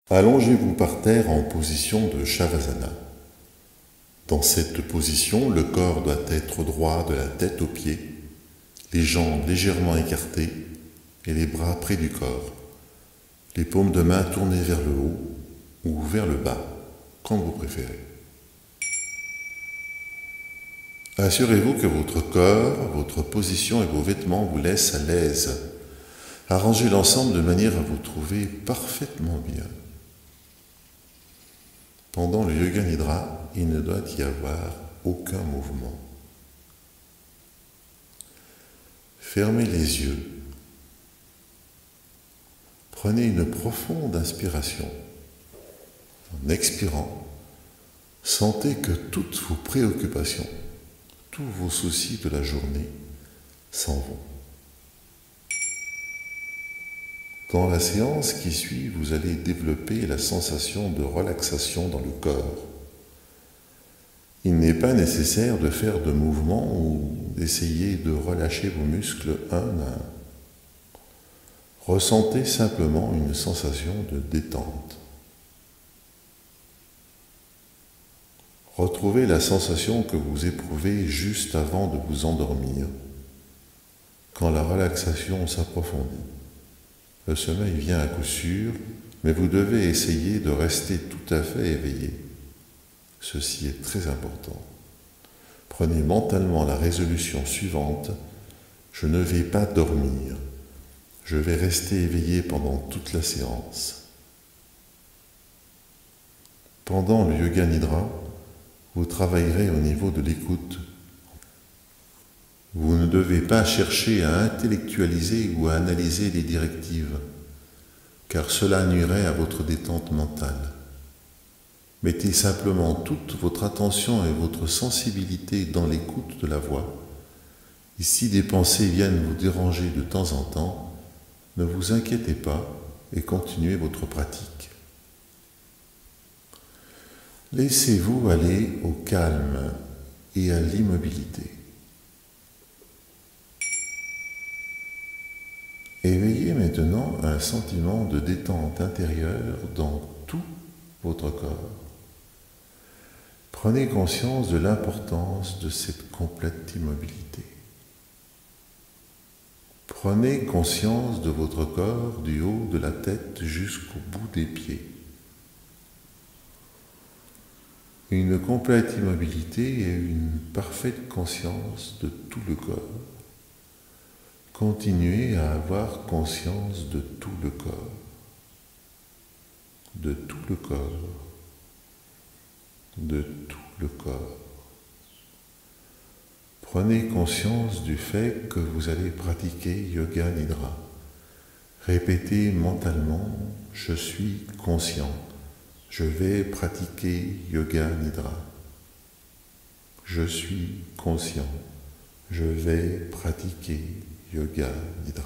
Allongez-vous par terre en position de Shavasana. Dans cette position, le corps doit être droit de la tête aux pieds, les jambes légèrement écartées et les bras près du corps, les paumes de main tournées vers le haut ou vers le bas, comme vous préférez. Assurez-vous que votre corps, votre position et vos vêtements vous laissent à l'aise. Arrangez l'ensemble de manière à vous trouver parfaitement bien. Pendant le Yoga Nidra, il ne doit y avoir aucun mouvement. Fermez les yeux. Prenez une profonde inspiration. En expirant, sentez que toutes vos préoccupations, tous vos soucis de la journée s'en vont. Dans la séance qui suit, vous allez développer la sensation de relaxation dans le corps. Il n'est pas nécessaire de faire de mouvements ou d'essayer de relâcher vos muscles un à un. Ressentez simplement une sensation de détente. Retrouvez la sensation que vous éprouvez juste avant de vous endormir, quand la relaxation s'approfondit. Le sommeil vient à coup sûr, mais vous devez essayer de rester tout à fait éveillé. Ceci est très important. Prenez mentalement la résolution suivante: je ne vais pas dormir. Je vais rester éveillé pendant toute la séance. Pendant le Yoga Nidra, vous travaillerez au niveau de l'écoute. Vous ne devez pas chercher à intellectualiser ou à analyser les directives, car cela nuirait à votre détente mentale. Mettez simplement toute votre attention et votre sensibilité dans l'écoute de la voix. Et si des pensées viennent vous déranger de temps en temps, ne vous inquiétez pas et continuez votre pratique. Laissez-vous aller au calme et à l'immobilité. Éveillez maintenant un sentiment de détente intérieure dans tout votre corps. Prenez conscience de l'importance de cette complète immobilité. Prenez conscience de votre corps du haut de la tête jusqu'au bout des pieds. Une complète immobilité et une parfaite conscience de tout le corps. Continuez à avoir conscience de tout le corps, de tout le corps, de tout le corps. Prenez conscience du fait que vous allez pratiquer Yoga Nidra. Répétez mentalement: je suis conscient, je vais pratiquer Yoga Nidra. Je suis conscient, je vais pratiquer Yoga Nidra.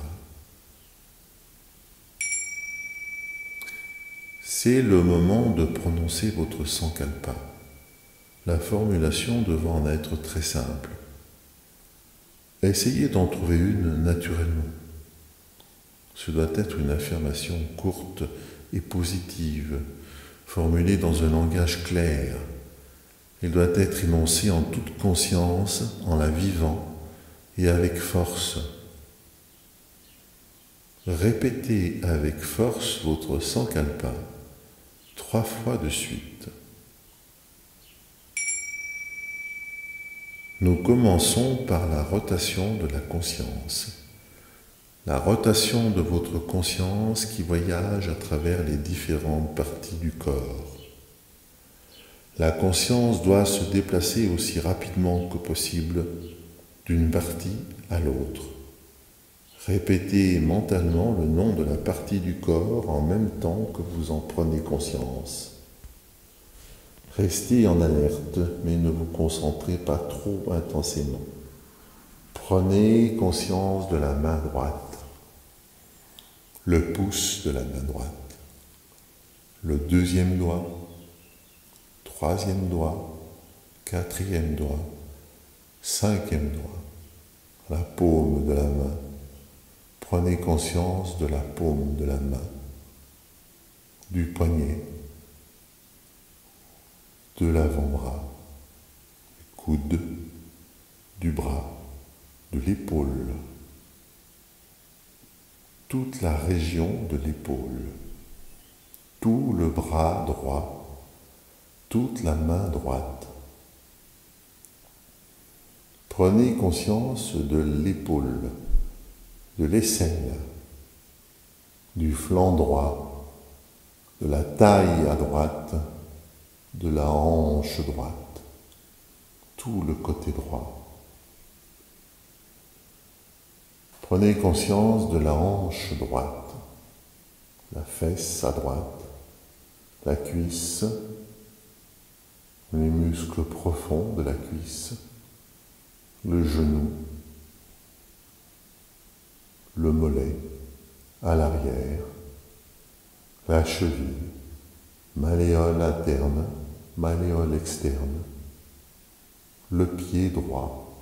C'est le moment de prononcer votre Sankalpa, la formulation devant en être très simple. Essayez d'en trouver une naturellement. Ce doit être une affirmation courte et positive, formulée dans un langage clair. Il doit être énoncé en toute conscience, en la vivant et avec force. Répétez avec force votre Sankalpa 3 fois de suite. Nous commençons par la rotation de la conscience. La rotation de votre conscience qui voyage à travers les différentes parties du corps. La conscience doit se déplacer aussi rapidement que possible d'une partie à l'autre. Répétez mentalement le nom de la partie du corps en même temps que vous en prenez conscience. Restez en alerte, mais ne vous concentrez pas trop intensément. Prenez conscience de la main droite, le pouce de la main droite, le deuxième doigt, troisième doigt, quatrième doigt, cinquième doigt, la paume de la main. Prenez conscience de la paume de la main. du poignet, de l'avant-bras, du coude, du bras, de l'épaule, toute la région de l'épaule, tout le bras droit, toute la main droite. Prenez conscience de l'épaule, de l'aisselle, du flanc droit, de la taille à droite, de la hanche droite, tout le côté droit. Prenez conscience de la hanche droite, la fesse à droite, la cuisse, les muscles profonds de la cuisse, le genou, le mollet à l'arrière, la cheville, malléole interne, malléole externe, le pied droit,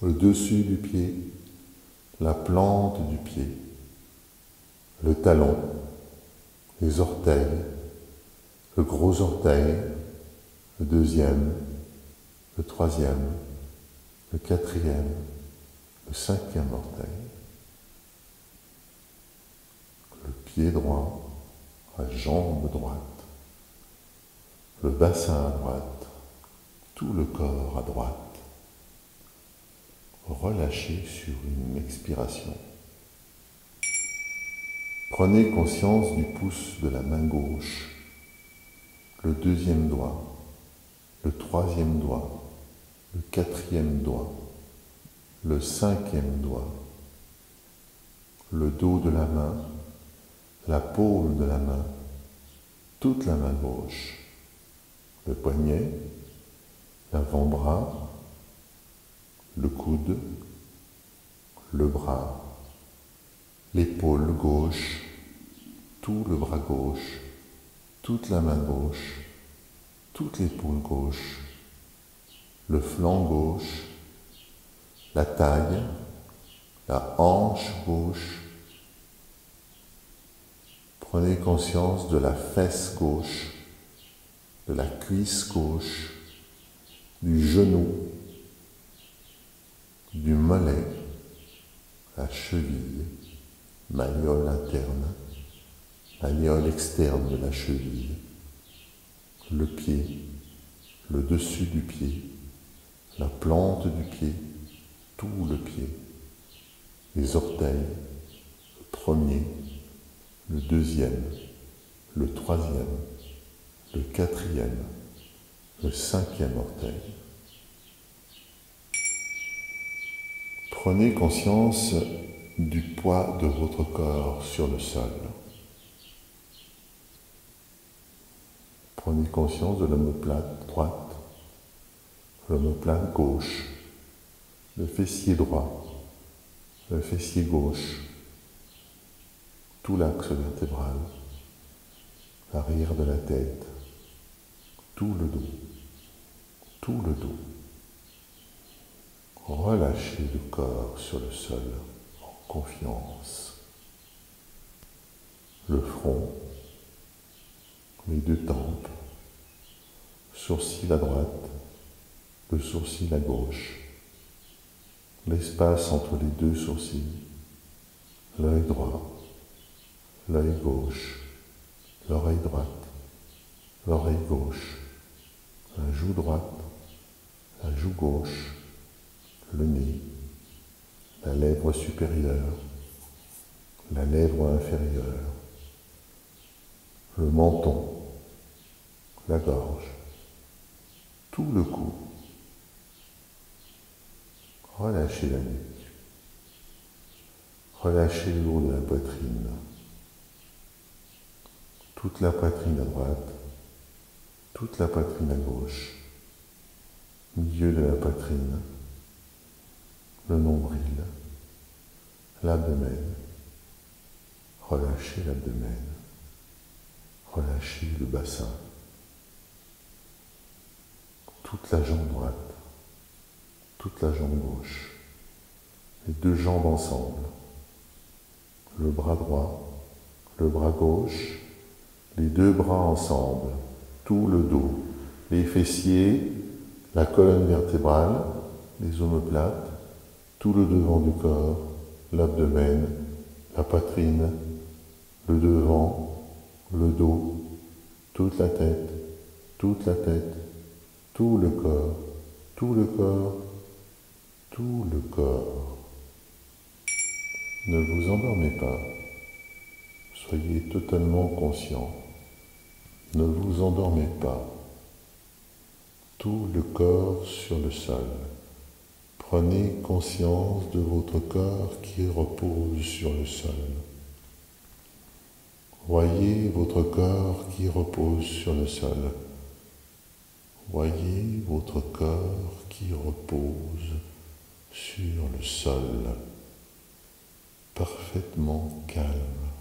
le dessus du pied, la plante du pied, le talon, les orteils, le gros orteil, le deuxième, le troisième, le quatrième, le cinquième orteil, le pied droit, la jambe droite, le bassin à droite, tout le corps à droite. Relâchez sur une expiration. Prenez conscience du pouce de la main gauche, le deuxième doigt, le troisième doigt, le quatrième doigt, le cinquième doigt, le dos de la main, la paume de la main, toute la main gauche, le poignet, l'avant-bras, le coude, le bras, l'épaule gauche, tout le bras gauche, toute la main gauche, toute l'épaule gauche, le flanc gauche, la taille, la hanche gauche. Prenez conscience de la fesse gauche, de la cuisse gauche, du genou, du mollet, la cheville, malléole interne, malléole externe de la cheville, le pied, le dessus du pied, la plante du pied, tout le pied, les orteils, le premier, le deuxième, le troisième, le quatrième, le cinquième orteil. Prenez conscience du poids de votre corps sur le sol. Prenez conscience de l'omoplate droite, l'omoplate gauche, le fessier droit, le fessier gauche, tout l'axe vertébral, l'arrière de la tête, tout le dos, tout le dos. Relâchez le corps sur le sol en confiance. Le front, les deux tempes, sourcil à droite, le sourcil à gauche, l'espace entre les deux sourcils, l'œil droit, l'œil gauche, l'oreille droite, l'oreille gauche, la joue droite, la joue gauche, le nez, la lèvre supérieure, la lèvre inférieure, le menton, la gorge, tout le cou. Relâchez la nuque. Relâchez le haut de la poitrine. Toute la poitrine à droite, toute la poitrine à gauche, milieu de la poitrine, le nombril, l'abdomen. Relâchez l'abdomen. Relâchez le bassin. Toute la jambe droite, toute la jambe gauche, les deux jambes ensemble, le bras droit, le bras gauche, les deux bras ensemble, tout le dos, les fessiers, la colonne vertébrale, les omoplates, tout le devant du corps, l'abdomen, la poitrine, le devant, le dos, toute la tête, toute la tête, tout le corps, tout le corps, tout le corps. Ne vous endormez pas, soyez totalement conscient. Ne vous endormez pas. Tout le corps sur le sol. Prenez conscience de votre corps qui repose sur le sol. Voyez votre corps qui repose sur le sol. Voyez votre corps qui repose sur le sol, parfaitement calme.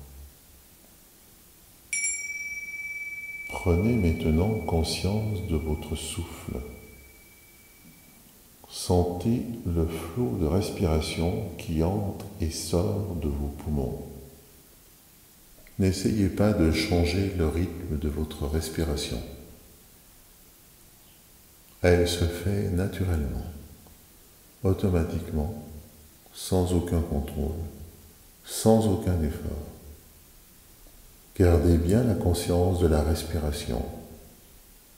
Prenez maintenant conscience de votre souffle. Sentez le flot de respiration qui entre et sort de vos poumons. N'essayez pas de changer le rythme de votre respiration. Elle se fait naturellement, automatiquement, sans aucun contrôle, sans aucun effort. Gardez bien la conscience de la respiration.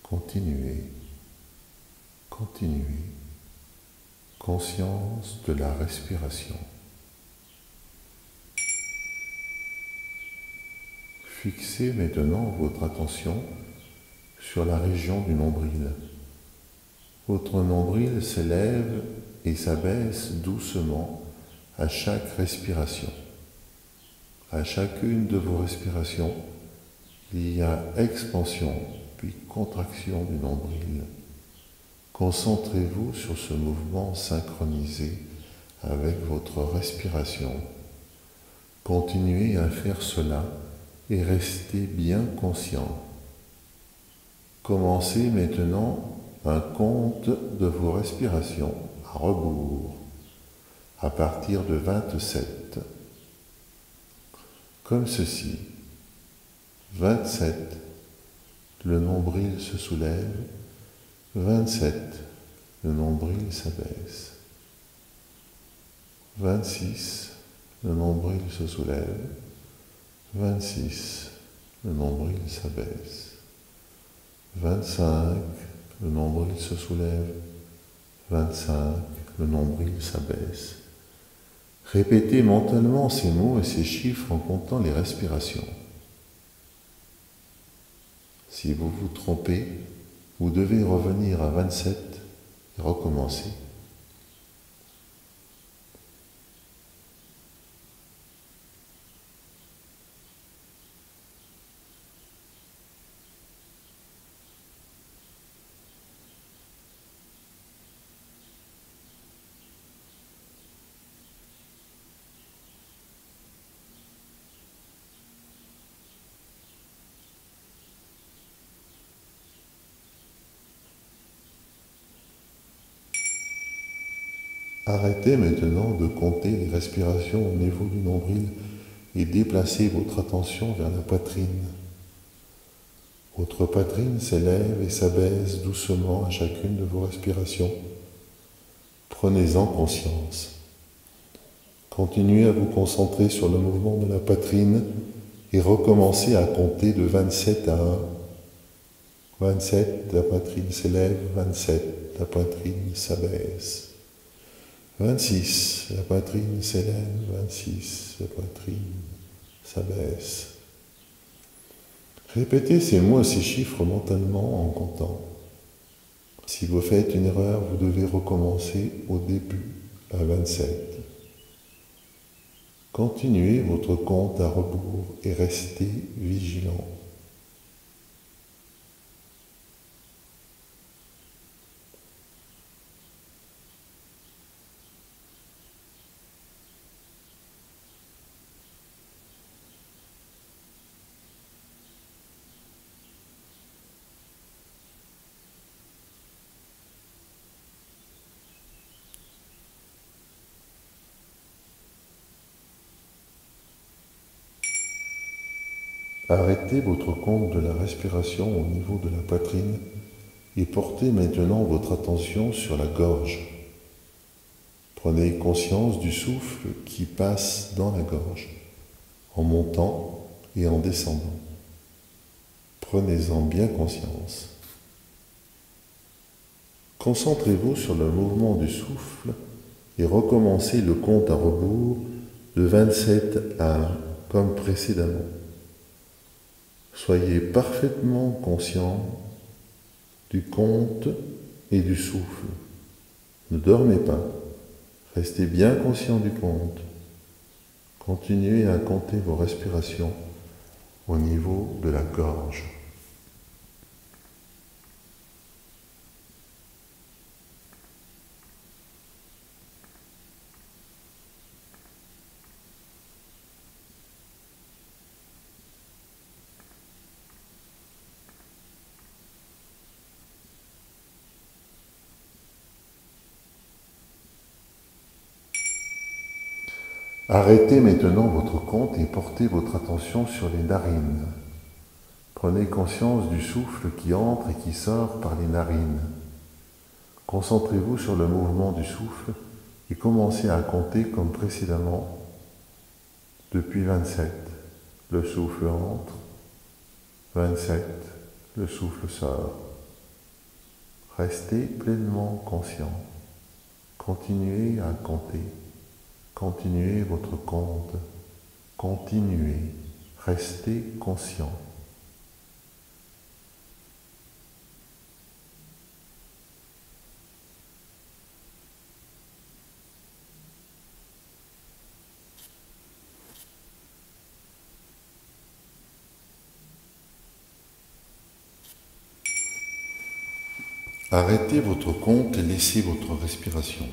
Continuez, continuez. Conscience de la respiration. Fixez maintenant votre attention sur la région du nombril. Votre nombril s'élève et s'abaisse doucement à chaque respiration. À chacune de vos respirations, il y a expansion puis contraction du nombril. Concentrez-vous sur ce mouvement synchronisé avec votre respiration. Continuez à faire cela et restez bien conscient. Commencez maintenant un compte de vos respirations à rebours, à partir de 27. Comme ceci. 27, le nombril se soulève. 27, le nombril s'abaisse. 26, le nombril se soulève. 26, le nombril s'abaisse. 25, le nombril se soulève. 25, le nombril s'abaisse. Répétez mentalement ces mots et ces chiffres en comptant les respirations. Si vous vous trompez, vous devez revenir à 27 et recommencer. Arrêtez maintenant de compter les respirations au niveau du nombril et déplacez votre attention vers la poitrine. Votre poitrine s'élève et s'abaisse doucement à chacune de vos respirations. Prenez-en conscience. Continuez à vous concentrer sur le mouvement de la poitrine et recommencez à compter de 27 à 1. 27, la poitrine s'élève. 27, la poitrine s'abaisse. 26, la poitrine s'élève. 26, la poitrine s'abaisse. Répétez ces mots et ces chiffres mentalement en comptant. Si vous faites une erreur, vous devez recommencer au début à 27. Continuez votre compte à rebours et restez vigilant. Arrêtez votre compte de la respiration au niveau de la poitrine et portez maintenant votre attention sur la gorge. Prenez conscience du souffle qui passe dans la gorge, en montant et en descendant. Prenez-en bien conscience. Concentrez-vous sur le mouvement du souffle et recommencez le compte à rebours de 27 à 1 comme précédemment. Soyez parfaitement conscient du compte et du souffle. Ne dormez pas. Restez bien conscient du compte. Continuez à compter vos respirations au niveau de la gorge. Arrêtez maintenant votre compte et portez votre attention sur les narines. Prenez conscience du souffle qui entre et qui sort par les narines. Concentrez-vous sur le mouvement du souffle et commencez à compter comme précédemment depuis 27. Le souffle entre, 27, le souffle sort. Restez pleinement conscient. Continuez à compter. Continuez votre compte. Continuez. Restez conscient. Arrêtez votre compte et laissez votre respiration.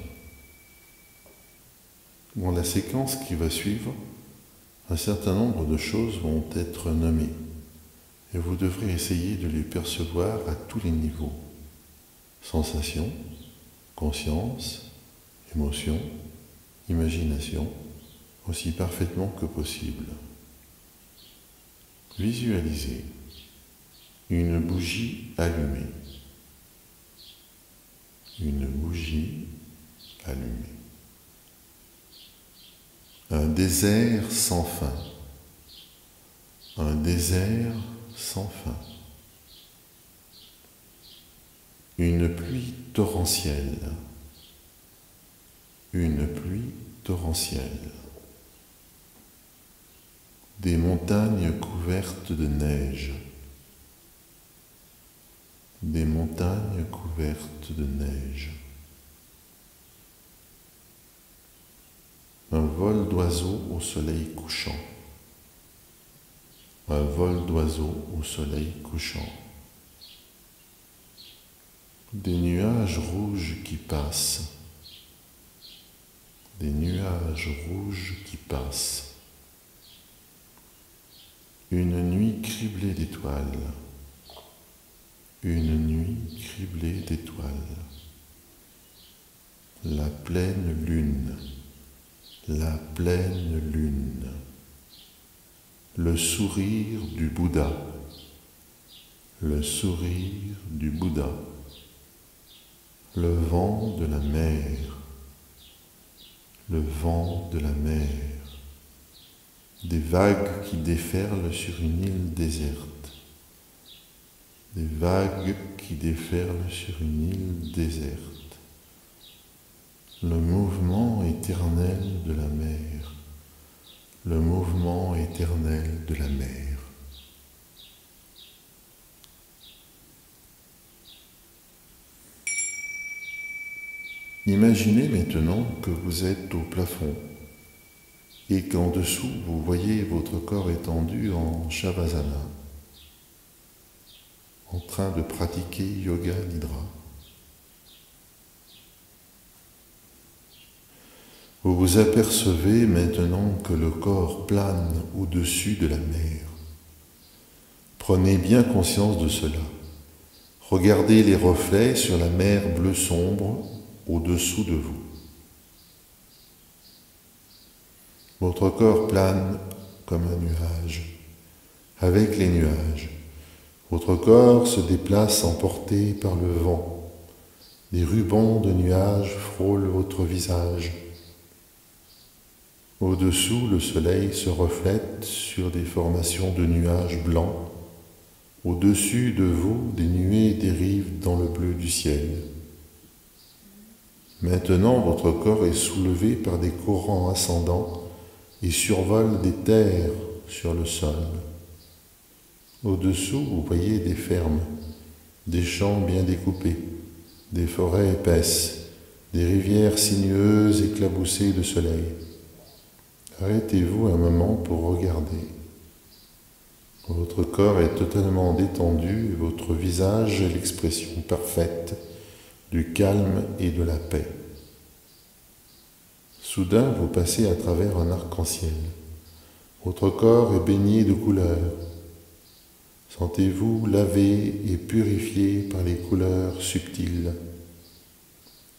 Dans la séquence qui va suivre, un certain nombre de choses vont être nommées et vous devrez essayer de les percevoir à tous les niveaux. Sensations, conscience, émotion, imagination, aussi parfaitement que possible. Visualisez une bougie allumée. Une bougie allumée. Un désert sans fin. Un désert sans fin. Une pluie torrentielle. Une pluie torrentielle. Des montagnes couvertes de neige. Des montagnes couvertes de neige. Un vol d'oiseaux au soleil couchant. Un vol d'oiseaux au soleil couchant. Des nuages rouges qui passent. Des nuages rouges qui passent. Une nuit criblée d'étoiles. Une nuit criblée d'étoiles. La pleine lune. La pleine lune. Le sourire du Bouddha. Le sourire du Bouddha. Le vent de la mer. Le vent de la mer. Des vagues qui déferlent sur une île déserte. Des vagues qui déferlent sur une île déserte. Le mouvement éternel de la mer. Le mouvement éternel de la mer. Imaginez maintenant que vous êtes au plafond et qu'en dessous vous voyez votre corps étendu en Shavasana, en train de pratiquer Yoga Nidra. Vous vous apercevez maintenant que le corps plane au-dessus de la mer. Prenez bien conscience de cela. Regardez les reflets sur la mer bleu sombre au-dessous de vous. Votre corps plane comme un nuage, avec les nuages. Votre corps se déplace emporté par le vent. Des rubans de nuages frôlent votre visage. Au-dessous, le soleil se reflète sur des formations de nuages blancs. Au-dessus de vous, des nuées dérivent dans le bleu du ciel. Maintenant, votre corps est soulevé par des courants ascendants et survole des terres sur le sol. Au-dessous, vous voyez des fermes, des champs bien découpés, des forêts épaisses, des rivières sinueuses éclaboussées de soleil. Arrêtez-vous un moment pour regarder. Votre corps est totalement détendu et votre visage est l'expression parfaite du calme et de la paix. Soudain, vous passez à travers un arc-en-ciel. Votre corps est baigné de couleurs. Sentez-vous lavé et purifié par les couleurs subtiles.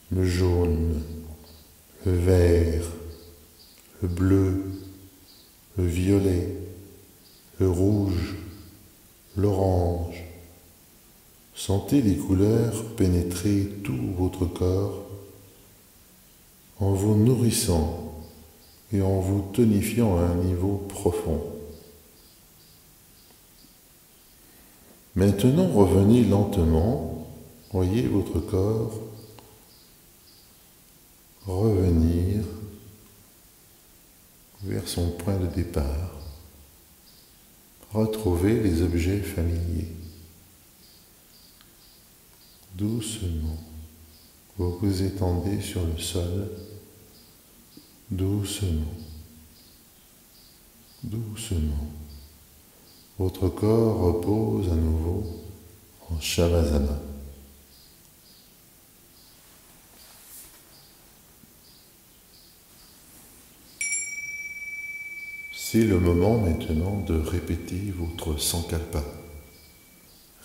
Le jaune, le vert, le bleu, le violet, le rouge, l'orange. Sentez les couleurs pénétrer tout votre corps en vous nourrissant et en vous tonifiant à un niveau profond. Maintenant, revenez lentement, voyez votre corps revenir vers son point de départ. Retrouvez les objets familiers. Doucement, vous vous étendez sur le sol, doucement, doucement. Votre corps repose à nouveau en Shavasana. C'est le moment maintenant de répéter votre Sankalpa.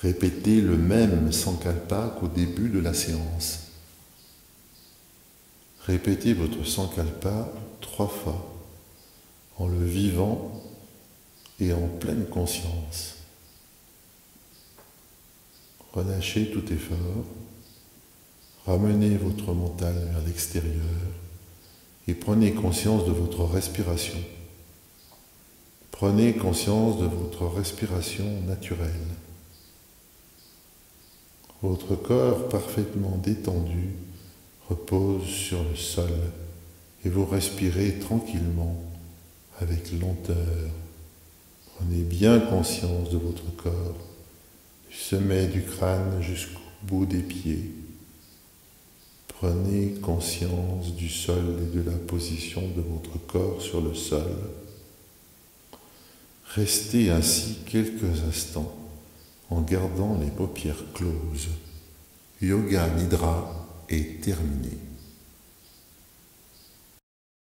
Répétez le même Sankalpa qu'au début de la séance. Répétez votre Sankalpa 3 fois, en le vivant et en pleine conscience. Relâchez tout effort, ramenez votre mental vers l'extérieur et prenez conscience de votre respiration. Prenez conscience de votre respiration naturelle. Votre corps parfaitement détendu repose sur le sol et vous respirez tranquillement, avec lenteur. Prenez bien conscience de votre corps, du sommet du crâne jusqu'au bout des pieds. Prenez conscience du sol et de la position de votre corps sur le sol. Restez ainsi quelques instants en gardant les paupières closes. Yoga Nidra est terminé.